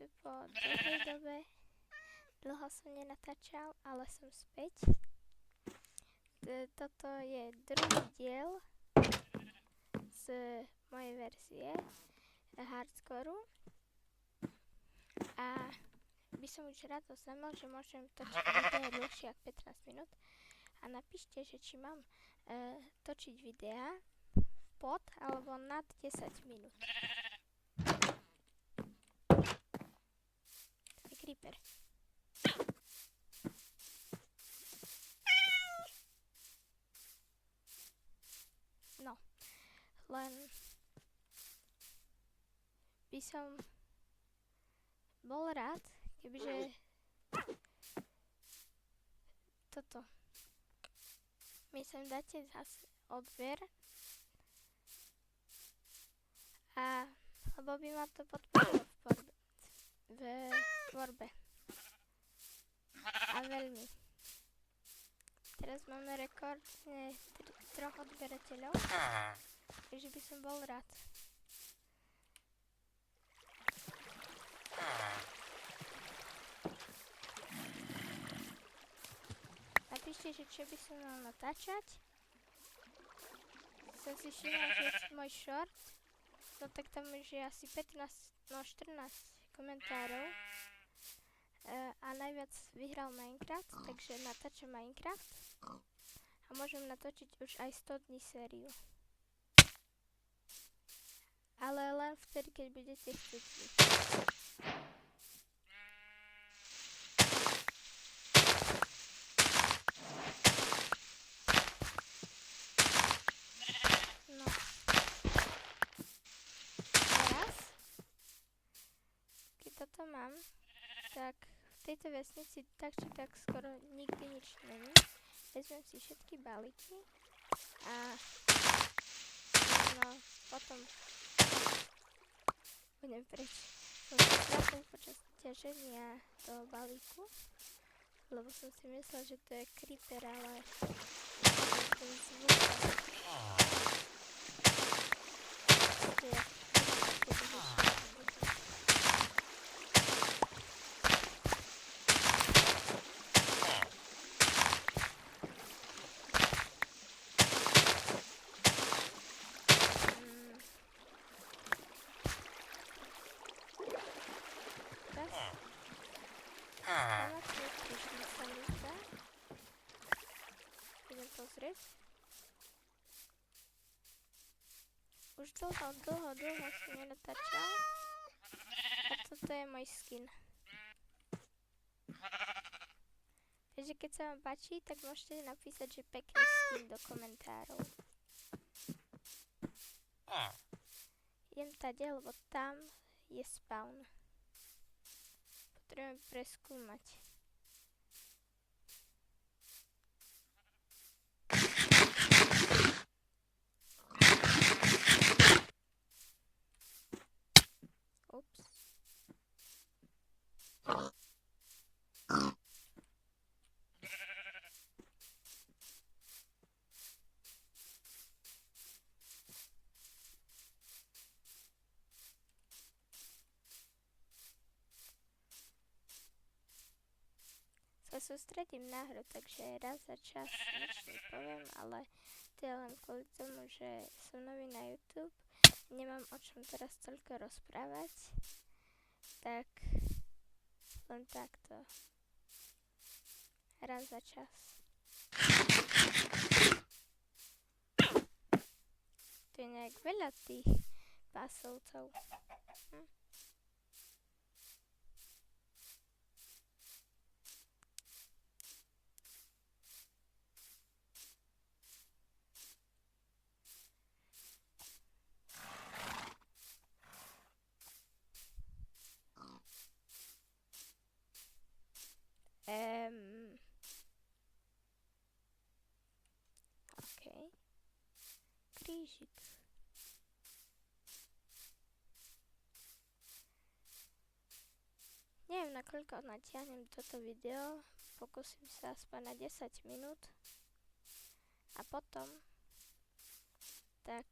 zase po dlhej dobe. Dlho som nenatáčal, ale som späť. Toto je druhý diel z mojej verzie hardcoreu. A by som už rád oznámil, že môžem točiť videá dlhšie ako 15 minút. A napíšte, že či mám točiť videá pod alebo nad 10 minút. To je creeper. No, len by som bol rád, kebyže toto mi sem dáte zase odber a lebo by ma to podporilo v tvorbe. A veľmi. Teraz máme rekordne 3 odberateľov, takže by som bol rád. Napíšte, že čo by som mal natáčať. Som si všimol, že môj short, no tak tam už je asi 14 komentárov. A najviac vyhral Minecraft, takže natáčam Minecraft. A môžem natočiť už aj 100 dní sériu. Ale len vtedy, keď budete chcieť vy. No. Teraz, keď toto mám, tak v tejto vesnici tak či tak skoro nikdy nič není. Vezmem si všetky balíky a no, potom budem preč. Som sa stratil počas ťaženia toho balíku, lebo som si myslel, že to je creeper, ale ten zvuk je idem pozrieť. Už dlho som nenatáčal. A toto je môj skin. Takže keď sa vám páči, tak môžete napísať, že pekný skin do komentárov. Idem tady, lebo tam je spawn. Potrebujem preskúmať. Ups. Sa sústredím na hru, takže raz za čas nič nepoviem, ale to je len kvôli tomu, že som nový na YouTube, nemám o čom teraz toľko rozprávať, tak len takto. Raz za čas. Tu je nejak veľa tých pásovcov. OK. Krížik. Neviem, nakoľko natiahnem toto video. Pokúsim sa aspoň na 10 minút. A potom tak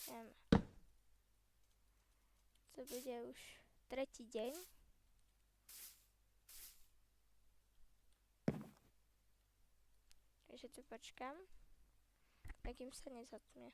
neviem. to bude už tretí deň. Takže tu počkám, takým sa nezatmie.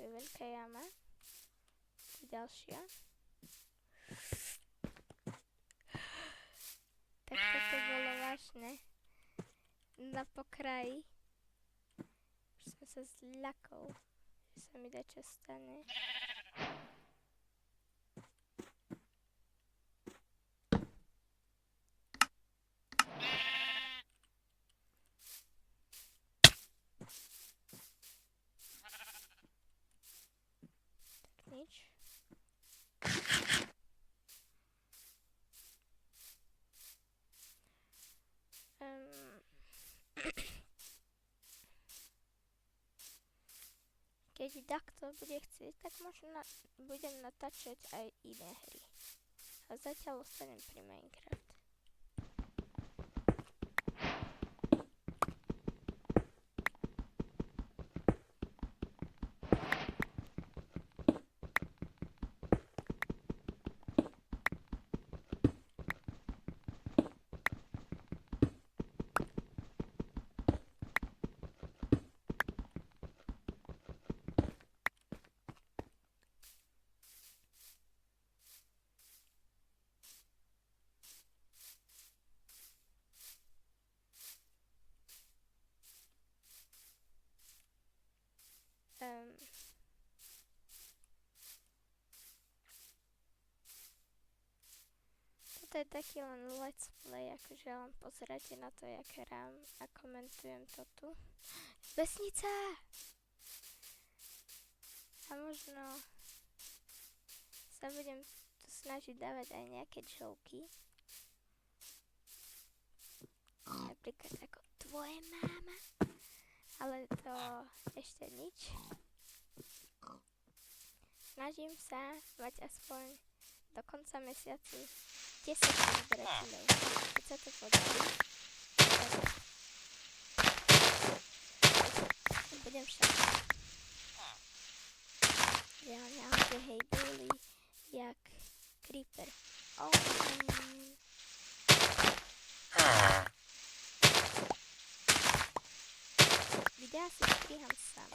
To je veľká jama. Tu ďalšia. Tak toto bolo vážne. Na pokraji. Už som sa zľakol, že sa mi dačo stane. Nič. Keď takto bude chcieť, tak možno budem natáčať aj iné hry. A zatiaľ ostanem pri Minecraft. Toto je taký len let's play, akože len pozeráte na to, jak hrám a komentujem to tu. Vesnica! A možno sa budem tu snažiť dávať aj nejaké joky. Napríklad ako tvoje máma. Ale to ešte nič. Snažím sa mať aspoň do konca mesiacu 10 odberateľov. Keď sa to podarí, tak budem šťastný. Ja naozaj hejbuli jak creeper. Videa si striham sám.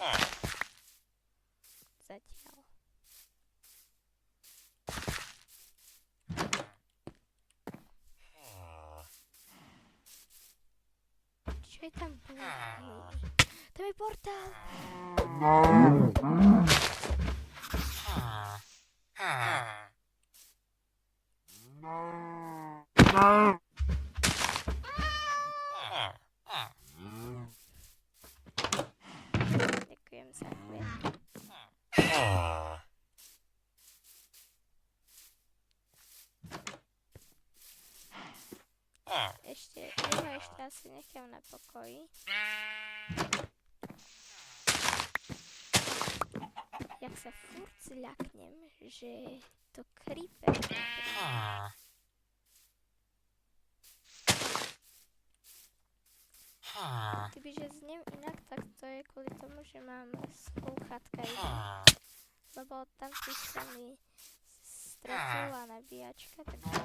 Zatiaľ. Čo je tam búli? Tam je portál! Ďakujem za chvíľu. Ešte asi nechám na pokoji. Jak sa furt zľaknem, že to creeper Kebyže znem inak, tak to je kvôli tomu, že mám slúchatka iba. Lebo tamtý sa mi stratila nabíjačka, takže...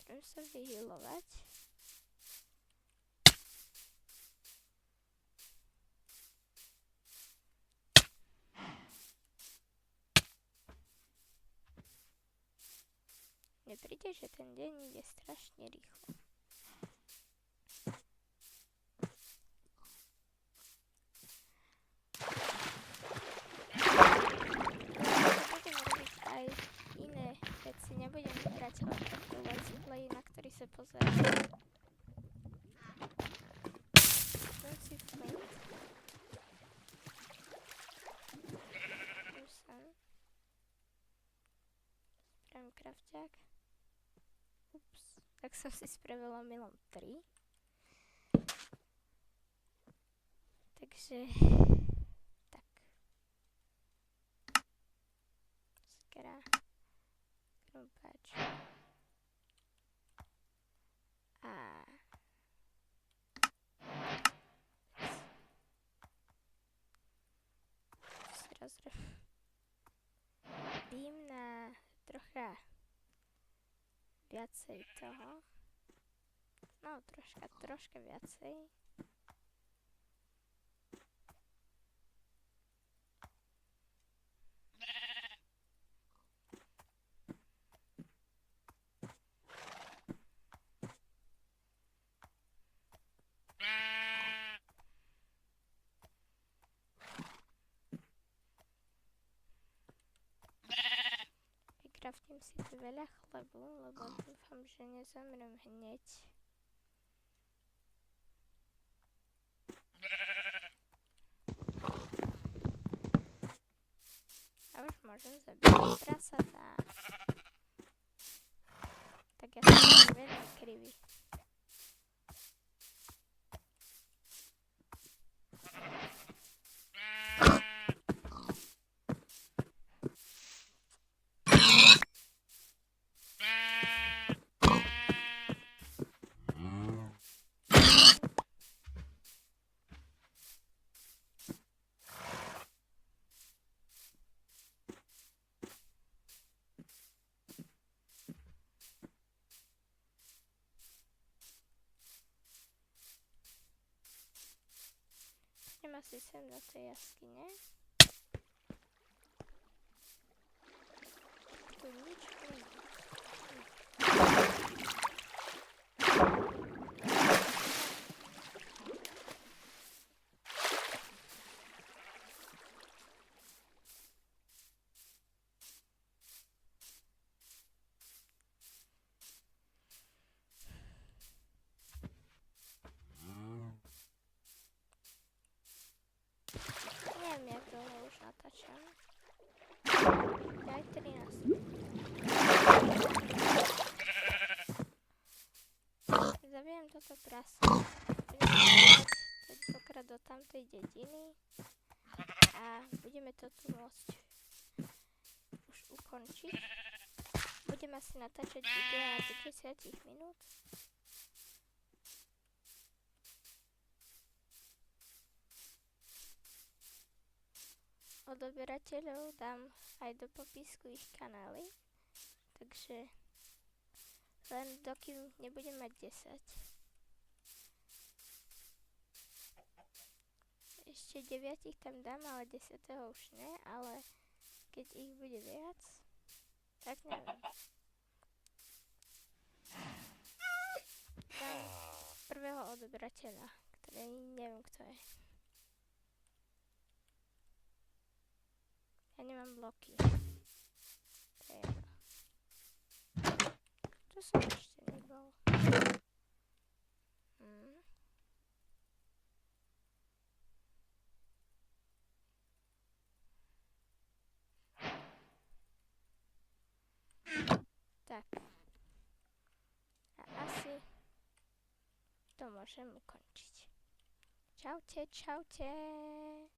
Chcem sa vyhealovať. Mne príde, že ten deň ide strašne rýchlo. se pozerať. Dám si flint. Idem sem. Spravím krafťák. Ups. Tak som si spravila omylom 3. Takže... Tak. Skra. Krumpáč. A... Si rozrem. Dým na trocha viacej toho. No, troška viacej. Vykraftím si tu veľa chlebu, lebo dúfam, že nezomrem hneď. A už môžem zabíjať prasatá. Tak ja som veľmi krivý. Idem asi sem do tej jaskyne. Tu nič nie je. Neviem, jak dlho už natáčam. Aj 13. Zabijem toto prasa. Budeme ísť dvakrát do tamtej dediny a budeme to tu môcť už ukončiť. Budem asi natáčať videa do 10 minút. Odoberateľov dám aj do popisku ich kanály, takže len dokým nebudem mať 10. Ešte 9 tam dám, ale 10 už ne, ale keď ich bude viac, tak neviem. Dám prvého odoberateľa, ktorý neviem kto je. Ja nemám bloky. To je jedno. Tu som ešte nebol. Tak. A asi to môžem ukončiť. Čaute, čaute.